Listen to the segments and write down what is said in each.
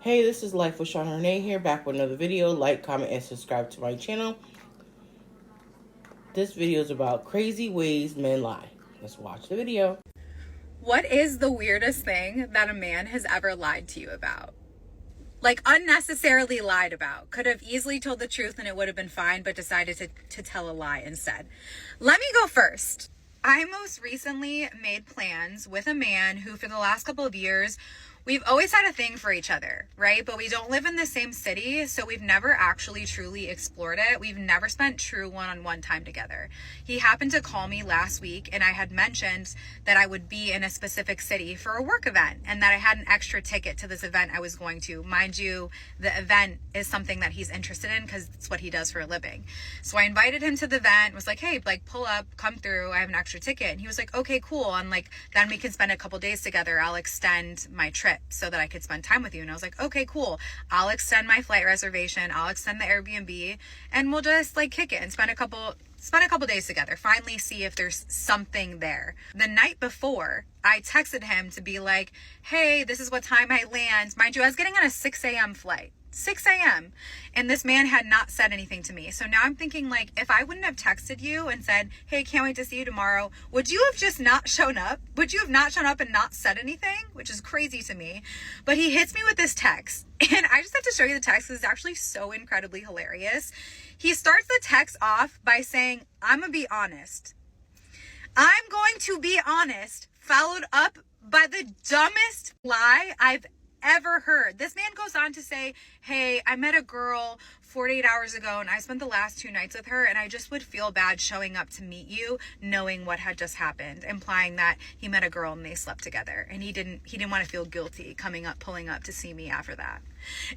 Hey, this is Life with Shauna Renee here, back with another video. Like, comment, and subscribe to my channel. This video is about crazy ways men lie. Let's watch the video. What is the weirdest thing that a man has ever lied to you about? Like, unnecessarily lied about. Could have easily told the truth and it would have been fine, but decided to tell a lie instead. Let me go first. I most recently made plans with a man who, for the last couple of years, we've always had a thing for each other, right? But we don't live in the same city, so we've never actually truly explored it. We've never spent true one-on-one time together. He happened to call me last week, and I had mentioned that I would be in a specific city for a work event and that I had an extra ticket to this event I was going to. Mind you, the event is something that he's interested in because it's what he does for a living. So I invited him to the event, was like, hey, like, pull up, come through, I have an extra ticket. And he was like, okay, cool. And like, then we can spend a couple days together. I'll extend my trip so that I could spend time with you. And I was like, okay, cool. I'll extend my flight reservation. I'll extend the Airbnb, and we'll just like kick it and spend a couple days together. Finally see if there's something there. The night before, I texted him to be like, hey, this is what time I land. Mind you, I was getting on a 6 a.m. flight. 6 a.m. And this man had not said anything to me. So now I'm thinking, like, if I wouldn't have texted you and said, hey, can't wait to see you tomorrow, would you have just not shown up? Would you have not shown up and not said anything? Which is crazy to me. But he hits me with this text. And I just have to show you the text because it's actually so incredibly hilarious. He starts the text off by saying, I'm going to be honest. I'm going to be honest, followed up by the dumbest lie I've ever heard. This man goes on to say, hey, I met a girl 48 hours ago and I spent the last 2 nights with her, and I just would feel bad showing up to meet you knowing what had just happened, implying that he met a girl and they slept together, and he didn't want to feel guilty pulling up to see me after that.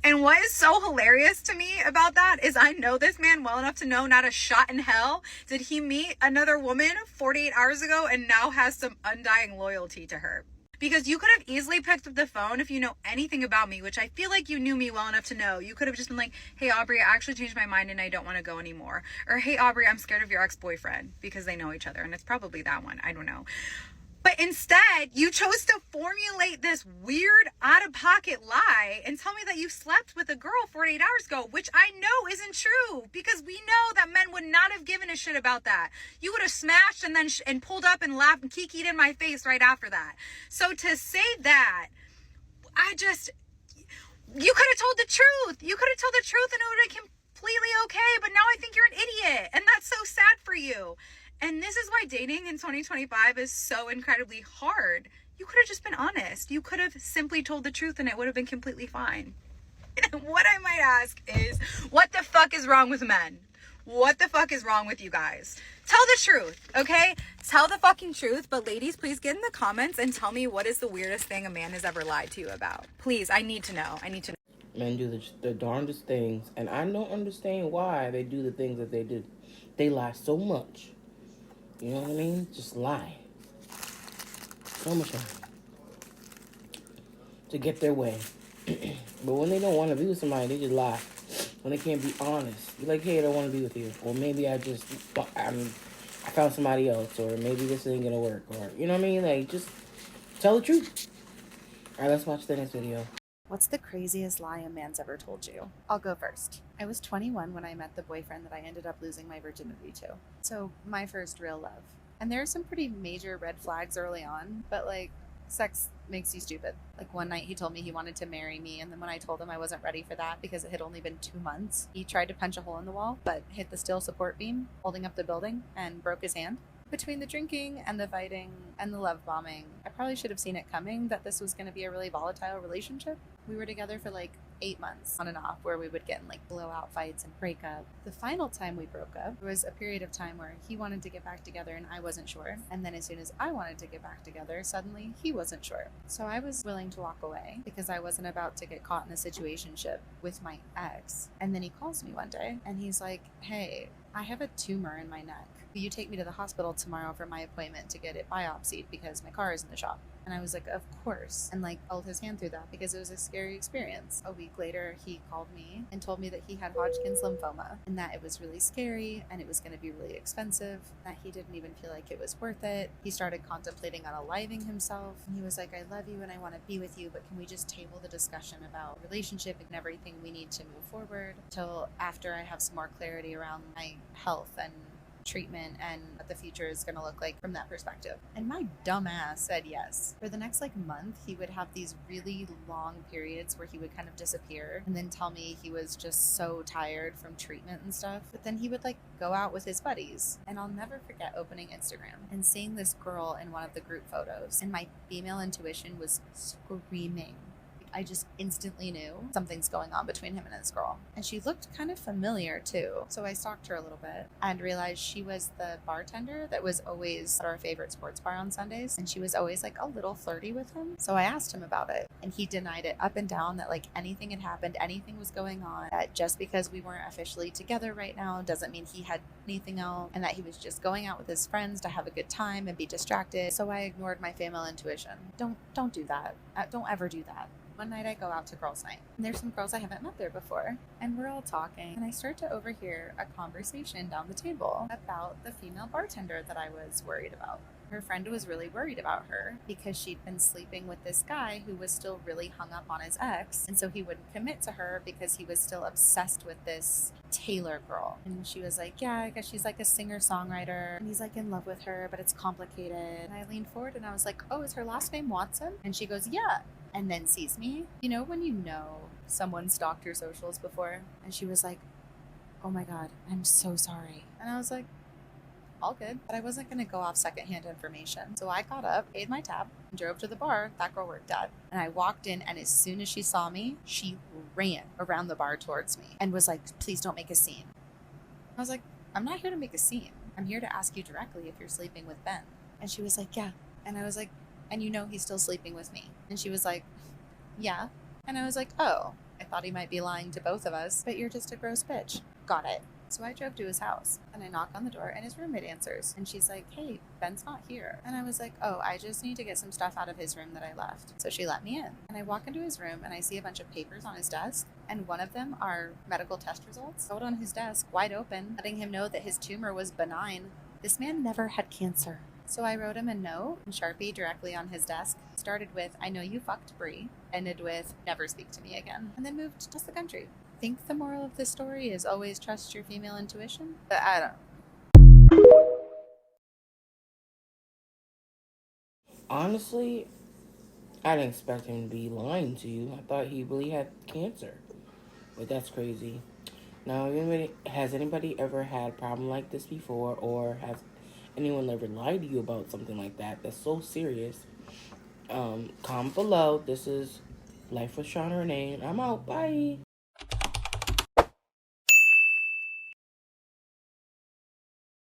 And what is so hilarious to me about that is I know this man well enough to know not a shot in hell did he meet another woman 48 hours ago and now has some undying loyalty to her. Because you could have easily picked up the phone if you know anything about me, which I feel like you knew me well enough to know. You could have just been like, hey, Aubrey, I actually changed my mind and I don't want to go anymore. Or, hey, Aubrey, I'm scared of your ex-boyfriend, because they know each other. And it's probably that one. I don't know. But instead, you chose to formulate this weird out-of-pocket lie and tell me that you slept with a girl 48 hours ago, which I know isn't true, because we know that men would not have given a shit about that. You would have smashed and then and pulled up and laughed and kikied in my face right after that. So to say that, you could have told the truth. You could have told the truth and it would have been completely okay, but now I think you're an idiot, and that's so sad for you. And this is why dating in 2025 is so incredibly hard. You could have just been honest. You could have simply told the truth and it would have been completely fine. And what I might ask is, what the fuck is wrong with men? What the fuck is wrong with you guys? Tell the truth, okay? Tell the fucking truth. But ladies, please get in the comments and tell me what is the weirdest thing a man has ever lied to you about. Please, I need to know. Men do the darndest things, and I don't understand why they do the things that they do. They lie so much. You know what I mean? Just lie. So much lie. To get their way. But when they don't want to be with somebody, they just lie. When they can't be honest. You're like, hey, I don't want to be with you. Or maybe I found somebody else. Or maybe this ain't going to work. Or, you know what I mean? Like, just tell the truth. All right, let's watch the next video. What's the craziest lie a man's ever told you? I'll go first. I was 21 when I met the boyfriend that I ended up losing my virginity to. So my first real love. And there are some pretty major red flags early on, but like, sex makes you stupid. Like, one night he told me he wanted to marry me, and then when I told him I wasn't ready for that because it had only been 2 months, he tried to punch a hole in the wall, but hit the steel support beam holding up the building and broke his hand. Between the drinking and the fighting and the love bombing, I probably should have seen it coming that this was going to be a really volatile relationship. We were together for like 8 months on and off, where we would get in like blowout fights and break up. The final time we broke up was a period of time where he wanted to get back together and I wasn't sure. And then as soon as I wanted to get back together, suddenly he wasn't sure. So I was willing to walk away because I wasn't about to get caught in a situationship with my ex. And then he calls me one day and he's like, hey, I have a tumor in my neck. Will you take me to the hospital tomorrow for my appointment to get it biopsied because my car is in the shop? And I was like, of course. And like held his hand through that because it was a scary experience. A week later, he called me and told me that he had Hodgkin's lymphoma and that it was really scary and it was going to be really expensive, that he didn't even feel like it was worth it. He started contemplating on unaliving himself. And he was like, I love you and I want to be with you, but can we just table the discussion about relationship and everything we need to move forward till after I have some more clarity around my health and treatment and what the future is going to look like from that perspective. And my dumb ass said yes. For the next like month, he would have these really long periods where he would kind of disappear and then tell me he was just so tired from treatment and stuff. But then he would like go out with his buddies. And I'll never forget opening Instagram and seeing this girl in one of the group photos. And my female intuition was screaming. I just instantly knew something's going on between him and this girl. And she looked kind of familiar too. So I stalked her a little bit and realized she was the bartender that was always at our favorite sports bar on Sundays. And she was always like a little flirty with him. So I asked him about it and he denied it up and down, that like anything had happened, anything was going on, that just because we weren't officially together right now doesn't mean he had anything else, and that he was just going out with his friends to have a good time and be distracted. So I ignored my female intuition. Don't do that. Don't ever do that. One night I go out to girls' night, and there's some girls I haven't met there before, and we're all talking, and I start to overhear a conversation down the table about the female bartender that I was worried about. Her friend was really worried about her because she'd been sleeping with this guy who was still really hung up on his ex, and so he wouldn't commit to her because he was still obsessed with this Taylor girl. And she was like, yeah, I guess she's like a singer-songwriter, and he's like in love with her, but it's complicated. And I leaned forward and I was like, oh, is her last name Watson? And she goes, yeah. And then sees me. You know when you know someone stalked your socials before? And she was like, oh my God, I'm so sorry. And I was like, all good. But I wasn't going to go off secondhand information. So I got up, paid my tab, and drove to the bar that girl worked at. And I walked in, and as soon as she saw me, she ran around the bar towards me and was like, please don't make a scene. I was like, I'm not here to make a scene. I'm here to ask you directly if you're sleeping with Ben. And she was like, yeah. And I was like, and you know he's still sleeping with me? And she was like, yeah. And I was like, oh, I thought he might be lying to both of us, but you're just a gross bitch. Got it. So I drove to his house and I knock on the door and his roommate answers. And she's like, hey, Ben's not here. And I was like, oh, I just need to get some stuff out of his room that I left. So she let me in. And I walk into his room and I see a bunch of papers on his desk. And one of them are medical test results out on his desk, wide open, letting him know that his tumor was benign. This man never had cancer. So I wrote him a note in Sharpie directly on his desk. Started with, I know you fucked Brie. Ended with, never speak to me again. And then moved to the country. Think the moral of this story is always trust your female intuition? But I don't know. Honestly, I didn't expect him to be lying to you. I thought he really had cancer. But that's crazy. Now, has anybody ever had a problem like this before, or has anyone ever lied to you about something like that that's so serious? Comment below. This is Life with Shauna Renee. I'm out. Bye.